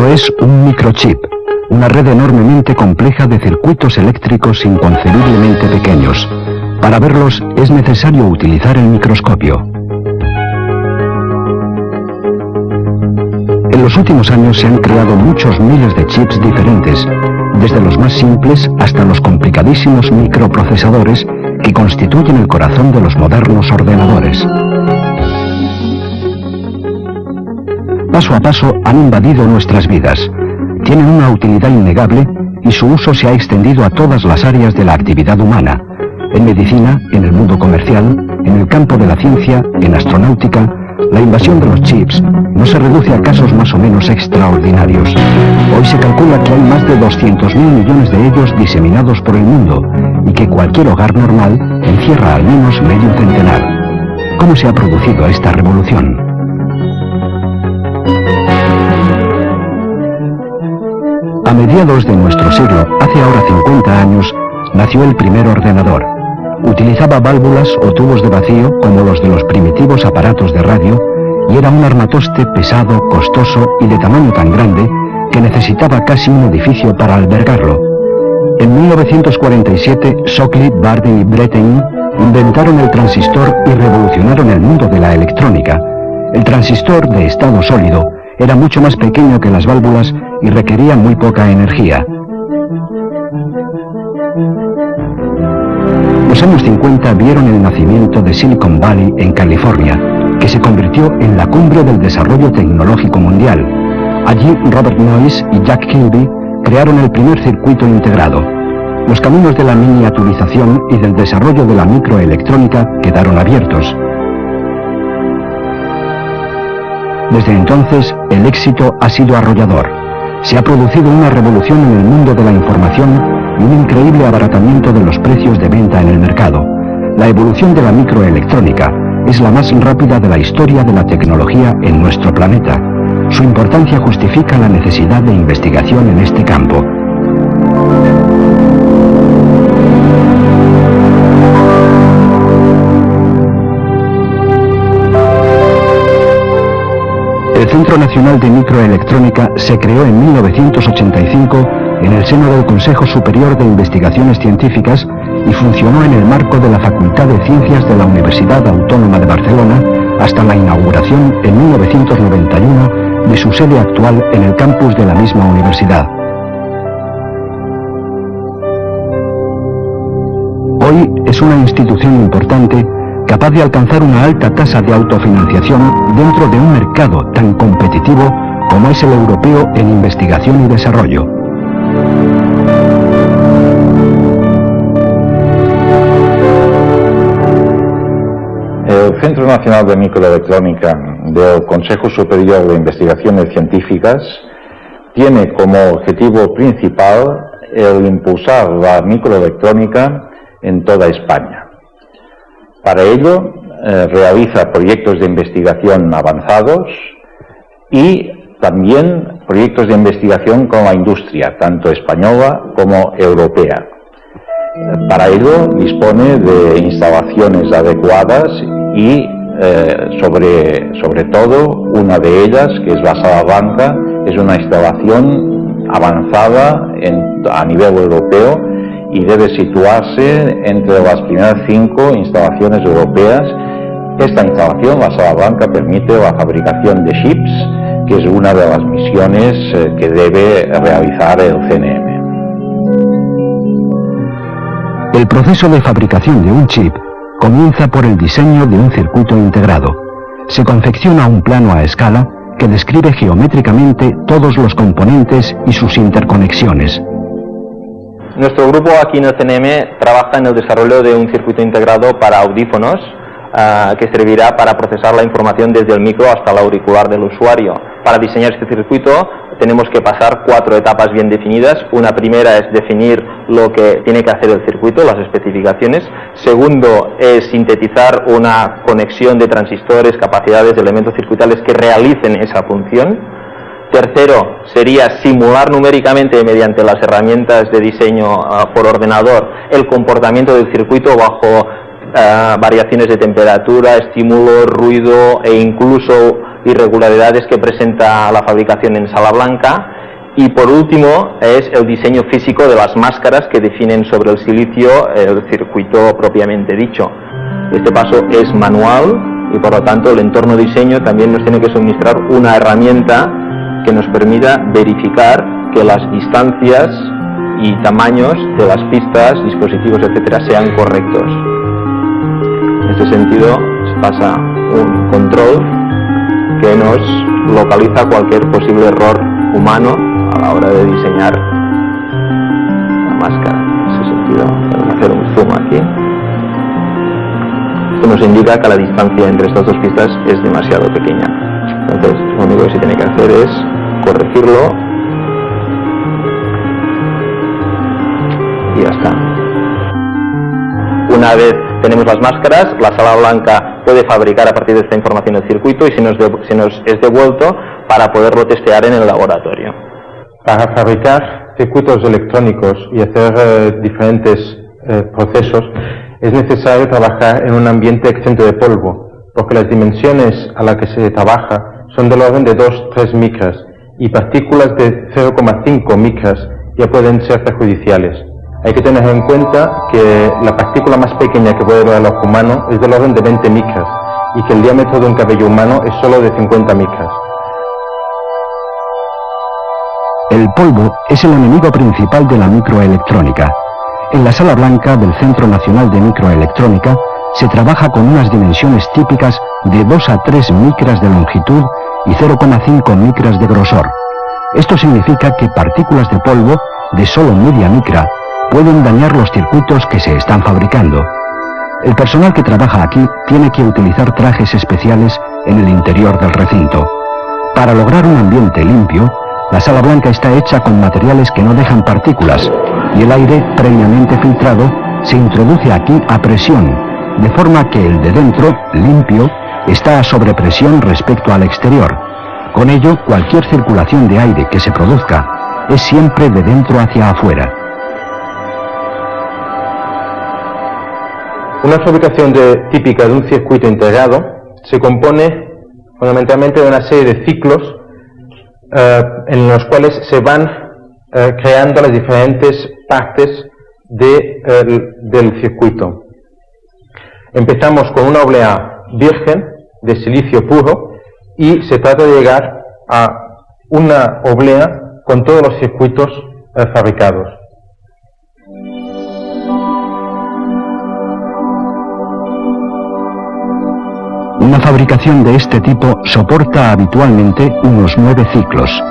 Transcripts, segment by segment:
Esto es un microchip, una red enormemente compleja de circuitos eléctricos inconcebiblemente pequeños. Para verlos es necesario utilizar el microscopio. En los últimos años se han creado muchos miles de chips diferentes, desde los más simples hasta los complicadísimos microprocesadores que constituyen el corazón de los modernos ordenadores. Paso a paso han invadido nuestras vidas. Tienen una utilidad innegable y su uso se ha extendido a todas las áreas de la actividad humana. En medicina, en el mundo comercial, en el campo de la ciencia, en astronáutica, la invasión de los chips no se reduce a casos más o menos extraordinarios. Hoy se calcula que hay más de 200.000 millones de ellos diseminados por el mundo y que cualquier hogar normal encierra al menos medio centenar. ¿Cómo se ha producido esta revolución? A mediados de nuestro siglo, hace ahora 50 años, nació el primer ordenador. Utilizaba válvulas o tubos de vacío como los de los primitivos aparatos de radio y era un armatoste pesado, costoso y de tamaño tan grande que necesitaba casi un edificio para albergarlo. En 1947, Shockley, Bardeen y Brettain inventaron el transistor y revolucionaron el mundo de la electrónica. El transistor de estado sólido era mucho más pequeño que las válvulas y requería muy poca energía. Los años 50 vieron el nacimiento de Silicon Valley en California, que se convirtió en la cumbre del desarrollo tecnológico mundial. Allí Robert Noyce y Jack Kilby crearon el primer circuito integrado. Los caminos de la miniaturización y del desarrollo de la microelectrónica quedaron abiertos. Desde entonces, el éxito ha sido arrollador. Se ha producido una revolución en el mundo de la información y un increíble abaratamiento de los precios de venta en el mercado. La evolución de la microelectrónica es la más rápida de la historia de la tecnología en nuestro planeta. Su importancia justifica la necesidad de investigación en este campo. El Centro Nacional de Microelectrónica se creó en 1985 en el seno del Consejo Superior de Investigaciones Científicas y funcionó en el marco de la Facultad de Ciencias de la Universidad Autónoma de Barcelona hasta la inauguración en 1991 de su sede actual en el campus de la misma universidad. Hoy es una institución importante capaz de alcanzar una alta tasa de autofinanciación dentro de un mercado tan competitivo como es el europeo en investigación y desarrollo. El Centro Nacional de Microelectrónica del Consejo Superior de Investigaciones Científicas tiene como objetivo principal el impulsar la microelectrónica en toda España. Para ello, realiza proyectos de investigación avanzados y también proyectos de investigación con la industria, tanto española como europea. Para ello, dispone de instalaciones adecuadas y, sobre todo, una de ellas, que es la Sala Blanca, es una instalación avanzada a nivel europeo y debe situarse entre las primeras 5 instalaciones europeas. Esta instalación, la Sala Blanca, permite la fabricación de chips, que es una de las misiones que debe realizar el CNM. El proceso de fabricación de un chip comienza por el diseño de un circuito integrado. Se confecciona un plano a escala que describe geométricamente todos los componentes y sus interconexiones. Nuestro grupo aquí en el CNM trabaja en el desarrollo de un circuito integrado para audífonos que servirá para procesar la información desde el micro hasta el auricular del usuario. Para diseñar este circuito tenemos que pasar 4 etapas bien definidas. Una primera es definir lo que tiene que hacer el circuito, las especificaciones. Segundo es sintetizar una conexión de transistores, capacidades de elementos circuitales que realicen esa función. Tercero sería simular numéricamente mediante las herramientas de diseño por ordenador el comportamiento del circuito bajo variaciones de temperatura, estímulo, ruido e incluso irregularidades que presenta la fabricación en Sala Blanca. Y por último es el diseño físico de las máscaras que definen sobre el silicio el circuito propiamente dicho. Este paso es manual y por lo tanto el entorno diseño también nos tiene que suministrar una herramienta que nos permita verificar que las distancias y tamaños de las pistas, dispositivos, etcétera, sean correctos. En este sentido se pasa un control que nos localiza cualquier posible error humano a la hora de diseñar la máscara. En ese sentido, vamos a hacer un zoom aquí. Esto nos indica que la distancia entre estas dos pistas es demasiado pequeña. Entonces, lo único que se tiene que hacer es corregirlo y ya está. Una vez tenemos las máscaras, la sala blanca puede fabricar a partir de esta información el circuito y se nos es devuelto para poderlo testear en el laboratorio. Para fabricar circuitos electrónicos y hacer diferentes procesos es necesario trabajar en un ambiente exento de polvo, porque las dimensiones a las que se trabaja son del orden de 2-3 micras y partículas de 0,5 micras ya pueden ser perjudiciales. Hay que tener en cuenta que la partícula más pequeña que puede ver al ojo humano es del orden de 20 micras y que el diámetro de un cabello humano es solo de 50 micras. El polvo es el enemigo principal de la microelectrónica. En la sala blanca del Centro Nacional de Microelectrónica se trabaja con unas dimensiones típicas de 2 a 3 micras de longitud y 0,5 micras de grosor. Esto significa que partículas de polvo de solo media micra pueden dañar los circuitos que se están fabricando. El personal que trabaja aquí tiene que utilizar trajes especiales en el interior del recinto. Para lograr un ambiente limpio, la sala blanca está hecha con materiales que no dejan partículas y el aire previamente filtrado se introduce aquí a presión, de forma que el de dentro, limpio, está a sobrepresión respecto al exterior. Con ello, cualquier circulación de aire que se produzca es siempre de dentro hacia afuera. Una fabricación típica de un circuito integrado se compone fundamentalmente de una serie de ciclos en los cuales se van creando las diferentes partes del circuito. Empezamos con una oblea virgen de silicio puro y se trata de llegar a una oblea con todos los circuitos fabricados. Una fabricación de este tipo soporta habitualmente unos 9 ciclos.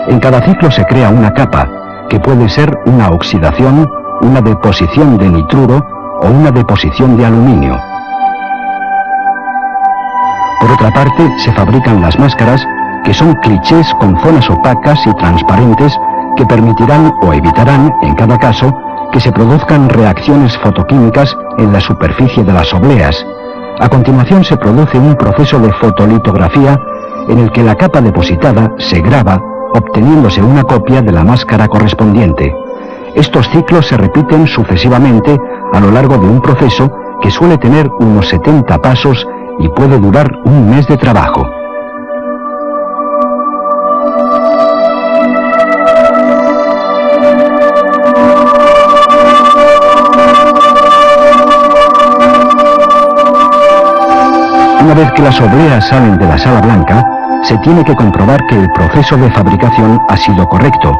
En cada ciclo se crea una capa, que puede ser una oxidación, una deposición de nitruro o una deposición de aluminio. Por otra parte, se fabrican las máscaras, que son clichés con zonas opacas y transparentes que permitirán o evitarán, en cada caso, que se produzcan reacciones fotoquímicas en la superficie de las obleas. A continuación se produce un proceso de fotolitografía en el que la capa depositada se graba, obteniéndose una copia de la máscara correspondiente. Estos ciclos se repiten sucesivamente a lo largo de un proceso que suele tener unos 70 pasos y puede durar un mes de trabajo. Una vez que las obleas salen de la sala blanca, se tiene que comprobar que el proceso de fabricación ha sido correcto.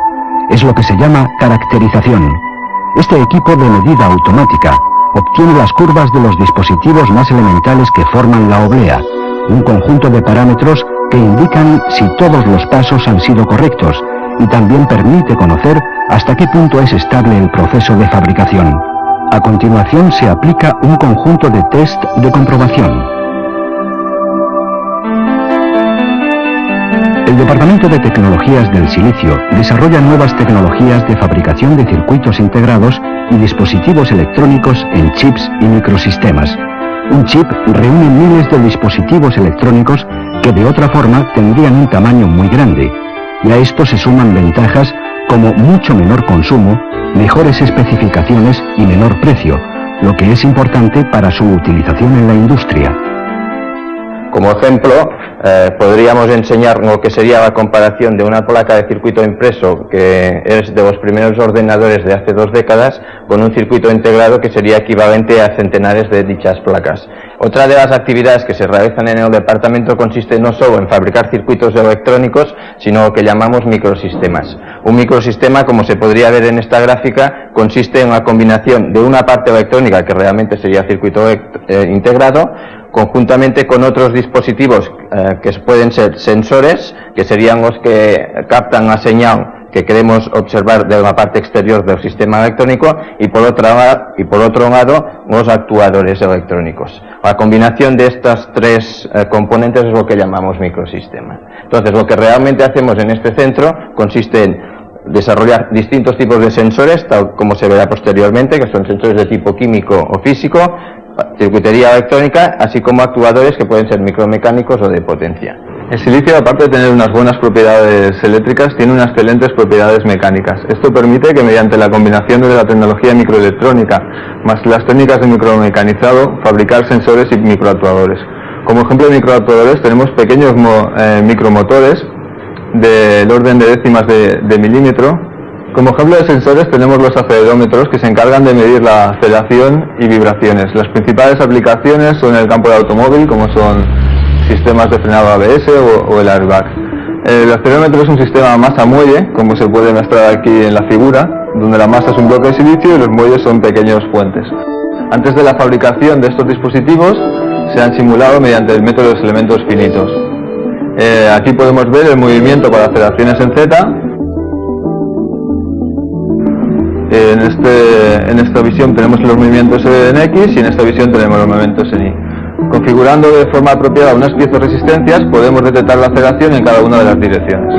Es lo que se llama caracterización. Este equipo de medida automática obtiene las curvas de los dispositivos más elementales que forman la oblea, un conjunto de parámetros que indican si todos los pasos han sido correctos y también permite conocer hasta qué punto es estable el proceso de fabricación. A continuación se aplica un conjunto de test de comprobación. El Departamento de Tecnologías del Silicio desarrolla nuevas tecnologías de fabricación de circuitos integrados y dispositivos electrónicos en chips y microsistemas. Un chip reúne miles de dispositivos electrónicos que de otra forma tendrían un tamaño muy grande, y a esto se suman ventajas como mucho menor consumo, mejores especificaciones y menor precio, lo que es importante para su utilización en la industria. Como ejemplo, podríamos enseñar lo que sería la comparación de una placa de circuito impreso que es de los primeros ordenadores de hace 2 décadas con un circuito integrado que sería equivalente a centenares de dichas placas. Otra de las actividades que se realizan en el departamento consiste no solo en fabricar circuitos electrónicos, sino lo que llamamos microsistemas. Un microsistema, como se podría ver en esta gráfica, consiste en la combinación de una parte electrónica, que realmente sería circuito integrado, conjuntamente con otros dispositivos que pueden ser sensores, que serían los que captan la señal que queremos observar de la parte exterior del sistema electrónico, y por otro lado los actuadores electrónicos. La combinación de estas 3 componentes es lo que llamamos microsistema. Entonces, lo que realmente hacemos en este centro consiste en desarrollar distintos tipos de sensores, tal como se verá posteriormente, que son sensores de tipo químico o físico, circuitería electrónica, así como actuadores que pueden ser micromecánicos o de potencia. El silicio, aparte de tener unas buenas propiedades eléctricas, tiene unas excelentes propiedades mecánicas. Esto permite que mediante la combinación de la tecnología microelectrónica más las técnicas de micromecanizado, fabricar sensores y microactuadores. Como ejemplo de microactuadores tenemos pequeños micromotores del orden de décimas de milímetro. Como ejemplo de sensores tenemos los acelerómetros, que se encargan de medir la aceleración y vibraciones. Las principales aplicaciones son en el campo del automóvil, como son sistemas de frenado ABS o el airbag. El acelerómetro es un sistema masa-muelle, como se puede mostrar aquí en la figura, donde la masa es un bloque de silicio y los muelles son pequeños puentes. Antes de la fabricación de estos dispositivos se han simulado mediante el método de los elementos finitos. Aquí podemos ver el movimiento para aceleraciones en Z. En esta visión tenemos los movimientos en X y en esta visión tenemos los movimientos en Y. Configurando de forma apropiada unas piezas resistencias podemos detectar la aceleración en cada una de las direcciones.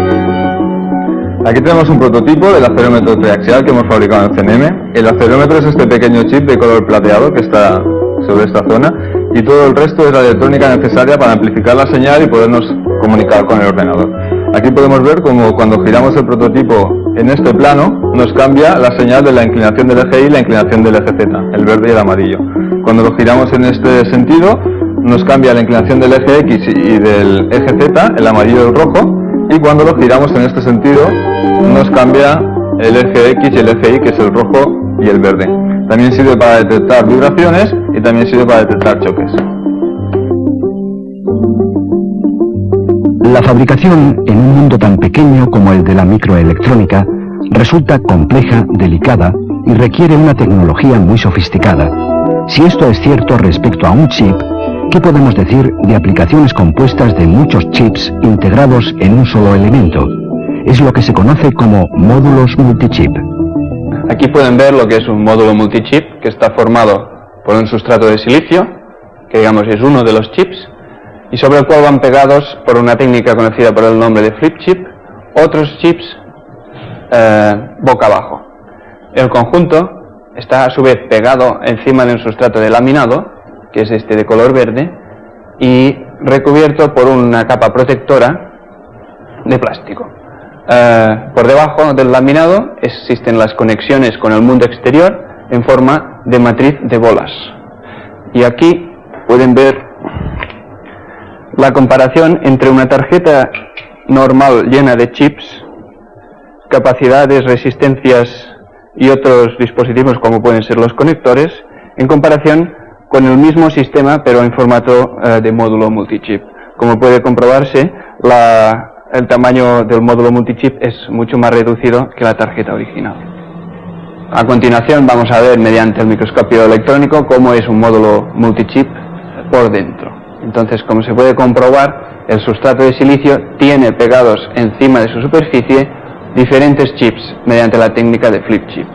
Aquí tenemos un prototipo del acelerómetro triaxial que hemos fabricado en CNM. El acelerómetro es este pequeño chip de color plateado que está sobre esta zona, y todo el resto es la electrónica necesaria para amplificar la señal y podernos comunicar con el ordenador. Aquí podemos ver cómo cuando giramos el prototipo en este plano nos cambia la señal de la inclinación del eje Y y la inclinación del eje Z, el verde y el amarillo. Cuando lo giramos en este sentido nos cambia la inclinación del eje X y del eje Z, el amarillo y el rojo, y cuando lo giramos en este sentido nos cambia el eje X y el eje Y, que es el rojo y el verde. También sirve para detectar vibraciones y también sirve para detectar choques. La fabricación en un mundo tan pequeño como el de la microelectrónica resulta compleja, delicada y requiere una tecnología muy sofisticada. Si esto es cierto respecto a un chip, ¿qué podemos decir de aplicaciones compuestas de muchos chips integrados en un solo elemento? Es lo que se conoce como módulos multichip. Aquí pueden ver lo que es un módulo multichip, que está formado por un sustrato de silicio, que digamos es uno de los chips, y sobre el cual van pegados, por una técnica conocida por el nombre de flip chip, otros chips boca abajo. El conjunto está a su vez pegado encima de un sustrato de laminado, que es este de color verde, y recubierto por una capa protectora de plástico. Por debajo del laminado existen las conexiones con el mundo exterior en forma de matriz de bolas. Y aquí pueden ver la comparación entre una tarjeta normal llena de chips, capacidades, resistencias y otros dispositivos como pueden ser los conectores, en comparación con el mismo sistema pero en formato de módulo multichip. Como puede comprobarse, el tamaño del módulo multichip es mucho más reducido que la tarjeta original. A continuación vamos a ver mediante el microscopio electrónico cómo es un módulo multichip por dentro. Entonces, como se puede comprobar, el sustrato de silicio tiene pegados encima de su superficie diferentes chips mediante la técnica de flip chip.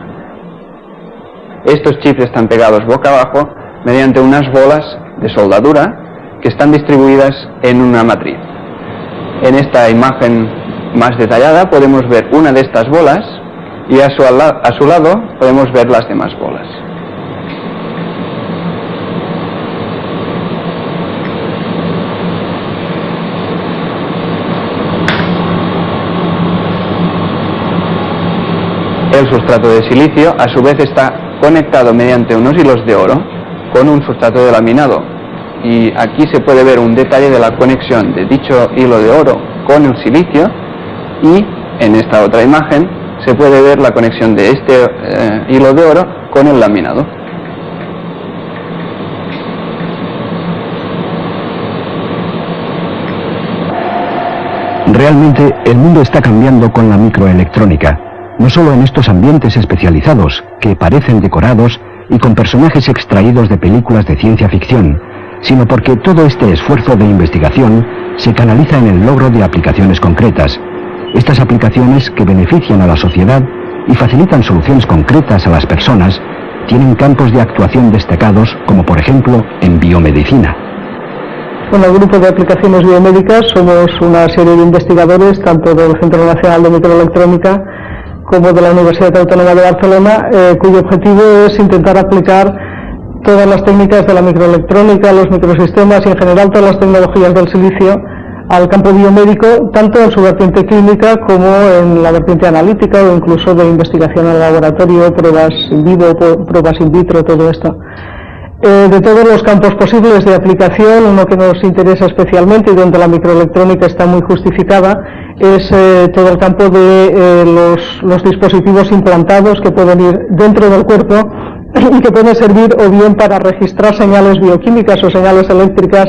Estos chips están pegados boca abajo mediante unas bolas de soldadura que están distribuidas en una matriz. En esta imagen más detallada podemos ver una de estas bolas y a su lado podemos ver las demás bolas. El sustrato de silicio a su vez está conectado mediante unos hilos de oro con un sustrato de laminado y aquí se puede ver un detalle de la conexión de dicho hilo de oro con el silicio, y en esta otra imagen se puede ver la conexión de este hilo de oro con el laminado. Realmente el mundo está cambiando con la microelectrónica, no solo en estos ambientes especializados, que parecen decorados y con personajes extraídos de películas de ciencia ficción, sino porque todo este esfuerzo de investigación se canaliza en el logro de aplicaciones concretas. Estas aplicaciones, que benefician a la sociedad y facilitan soluciones concretas a las personas, tienen campos de actuación destacados, como por ejemplo en biomedicina. Bueno, el grupo de aplicaciones biomédicas somos una serie de investigadores, tanto del Centro Nacional de Microelectrónica como de la Universidad Autónoma de Barcelona, cuyo objetivo es intentar aplicar todas las técnicas de la microelectrónica, los microsistemas y en general todas las tecnologías del silicio al campo biomédico, tanto en su vertiente clínica como en la vertiente analítica o incluso de investigación en el laboratorio, pruebas in vivo, pruebas in vitro, todo esto. De todos los campos posibles de aplicación, uno que nos interesa especialmente y donde la microelectrónica está muy justificada es todo el campo de los dispositivos implantados que pueden ir dentro del cuerpo y que pueden servir o bien para registrar señales bioquímicas o señales eléctricas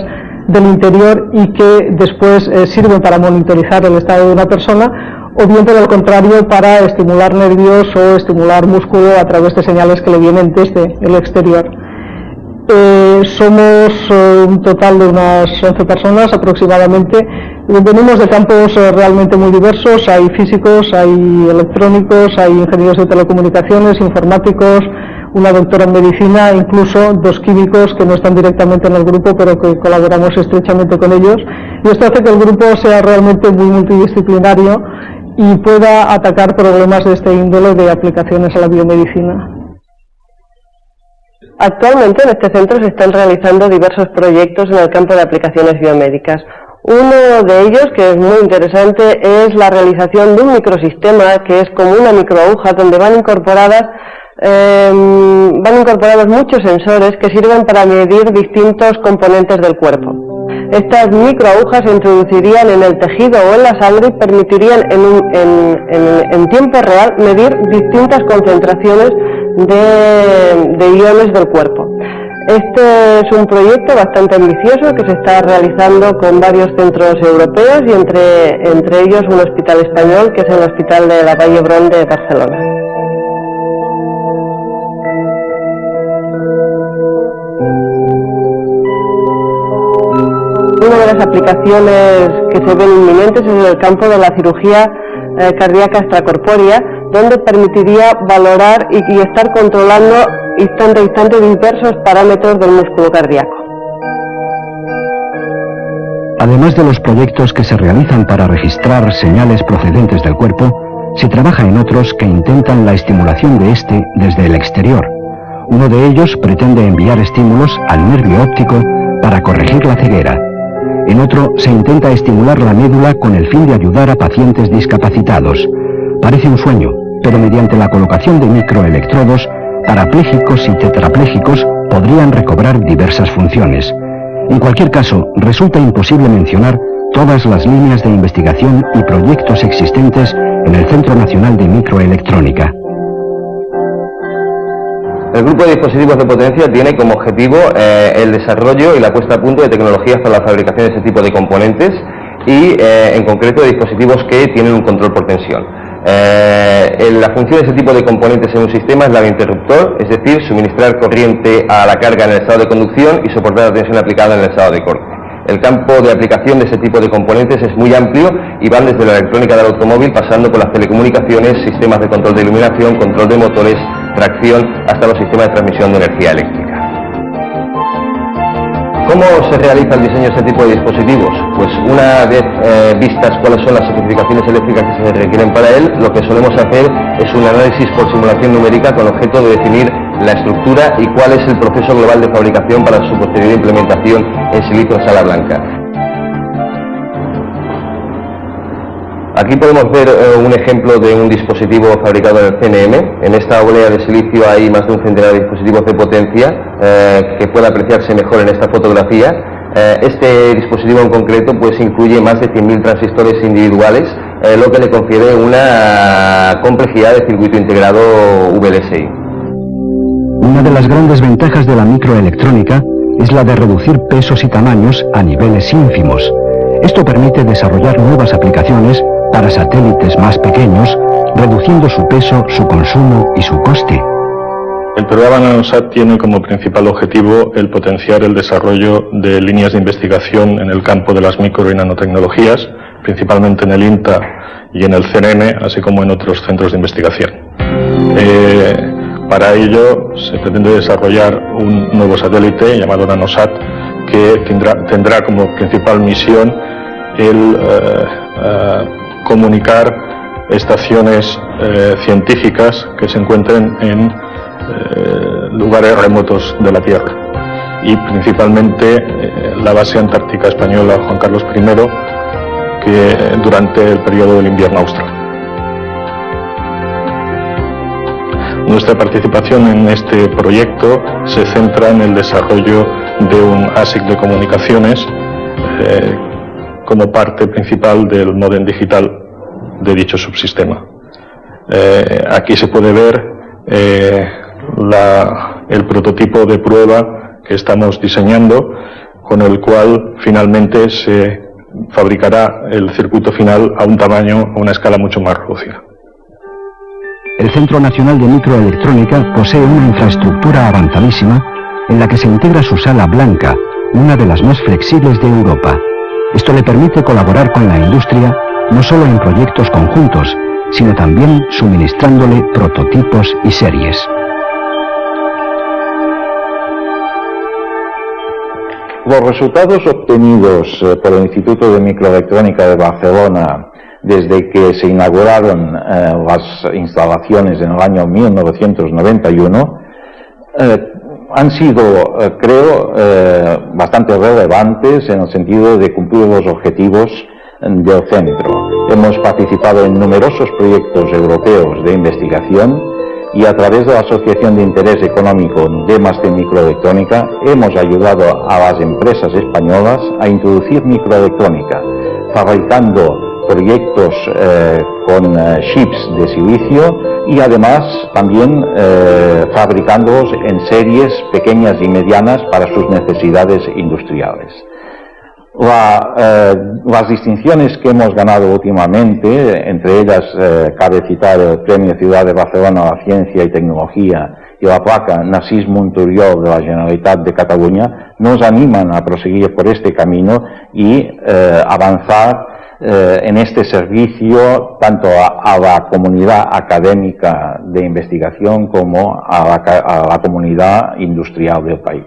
del interior y que después sirven para monitorizar el estado de una persona, o bien por el contrario para estimular nervios o estimular músculo a través de señales que le vienen desde el exterior. Somos un total de unas 11 personas aproximadamente. Venimos de campos realmente muy diversos. Hay físicos, hay electrónicos, hay ingenieros de telecomunicaciones, informáticos, una doctora en medicina, incluso 2 químicos que no están directamente en el grupo pero que colaboramos estrechamente con ellos, y esto hace que el grupo sea realmente muy multidisciplinario y pueda atacar problemas de este índole de aplicaciones a la biomedicina. Actualmente en este centro se están realizando diversos proyectos en el campo de aplicaciones biomédicas. Uno de ellos, que es muy interesante, es la realización de un microsistema que es como una microaguja donde van incorporados muchos sensores que sirven para medir distintos componentes del cuerpo. Estas microagujas se introducirían en el tejido o en la sangre y permitirían en tiempo real medir distintas concentraciones de iones del cuerpo. Este es un proyecto bastante ambicioso que se está realizando con varios centros europeos y entre ellos un hospital español, que es el Hospital de la Vall d'Hebron de Barcelona. Una de las aplicaciones que se ven inminentes es en el campo de la cirugía cardíaca extracorpórea, donde permitiría valorar y estar controlando instante a instante diversos parámetros del músculo cardíaco. Además de los proyectos que se realizan para registrar señales procedentes del cuerpo, se trabaja en otros que intentan la estimulación de este desde el exterior. Uno de ellos pretende enviar estímulos al nervio óptico para corregir la ceguera. En otro se intenta estimular la médula con el fin de ayudar a pacientes discapacitados. Parece un sueño, pero mediante la colocación de microelectrodos, parapléjicos y tetrapléjicos podrían recobrar diversas funciones. En cualquier caso, resulta imposible mencionar todas las líneas de investigación y proyectos existentes en el Centro Nacional de Microelectrónica. El grupo de dispositivos de potencia tiene como objetivo el desarrollo y la puesta a punto de tecnologías para la fabricación de este tipo de componentes y en concreto de dispositivos que tienen un control por tensión. La función de este tipo de componentes en un sistema es la de interruptor, es decir, suministrar corriente a la carga en el estado de conducción y soportar la tensión aplicada en el estado de corte. El campo de aplicación de este tipo de componentes es muy amplio y van desde la electrónica del automóvil, pasando por las telecomunicaciones, sistemas de control de iluminación, control de motores, tracción, hasta los sistemas de transmisión de energía eléctrica. ¿Cómo se realiza el diseño de este tipo de dispositivos? Pues una vez vistas cuáles son las especificaciones eléctricas que se requieren para él, lo que solemos hacer es un análisis por simulación numérica con objeto de definir la estructura y cuál es el proceso global de fabricación para su posterior implementación en silicio en sala blanca. Aquí podemos ver un ejemplo de un dispositivo fabricado en el CNM. En esta oblea de silicio hay más de un centenar de dispositivos de potencia que puede apreciarse mejor en esta fotografía. Este dispositivo en concreto pues incluye más de 100.000 transistores individuales, lo que le confiere una complejidad de circuito integrado VLSI. Una de las grandes ventajas de la microelectrónica es la de reducir pesos y tamaños a niveles ínfimos. Esto permite desarrollar nuevas aplicaciones para satélites más pequeños, reduciendo su peso, su consumo y su coste. El programa NanoSat tiene como principal objetivo el potenciar el desarrollo de líneas de investigación en el campo de las micro y nanotecnologías, principalmente en el INTA y en el CNM, así como en otros centros de investigación. Para ello se pretende desarrollar un nuevo satélite llamado NanoSat que tendrá como principal misión el comunicar estaciones científicas que se encuentren en lugares remotos de la Tierra y principalmente la base antártica española Juan Carlos I, que durante el periodo del invierno austral. Nuestra participación en este proyecto se centra en el desarrollo de un ASIC de comunicaciones como parte principal del módem digital de dicho subsistema. Aquí se puede ver el prototipo de prueba que estamos diseñando, con el cual finalmente se fabricará el circuito final a un tamaño, a una escala mucho más reducida. El Centro Nacional de Microelectrónica posee una infraestructura avanzadísima en la que se integra su sala blanca, una de las más flexibles de Europa. Esto le permite colaborar con la industria no solo en proyectos conjuntos, sino también suministrándole prototipos y series. Los resultados obtenidos por el Instituto de Microelectrónica de Barcelona desde que se inauguraron las instalaciones en el año 1991 han sido, creo, bastante relevantes en el sentido de cumplir los objetivos del centro. Hemos participado en numerosos proyectos europeos de investigación y a través de la Asociación de Interés Económico de Máster Microelectrónica hemos ayudado a las empresas españolas a introducir microelectrónica, fabricando proyectos con chips de silicio y además también fabricándolos en series pequeñas y medianas para sus necesidades industriales. Las distinciones que hemos ganado últimamente, entre ellas cabe citar el Premio Ciudad de Barcelona a la Ciencia y Tecnología y la placa Narcís Monturiol de la Generalitat de Cataluña, nos animan a proseguir por este camino y avanzar en este servicio tanto a la comunidad académica de investigación como a la comunidad industrial del país.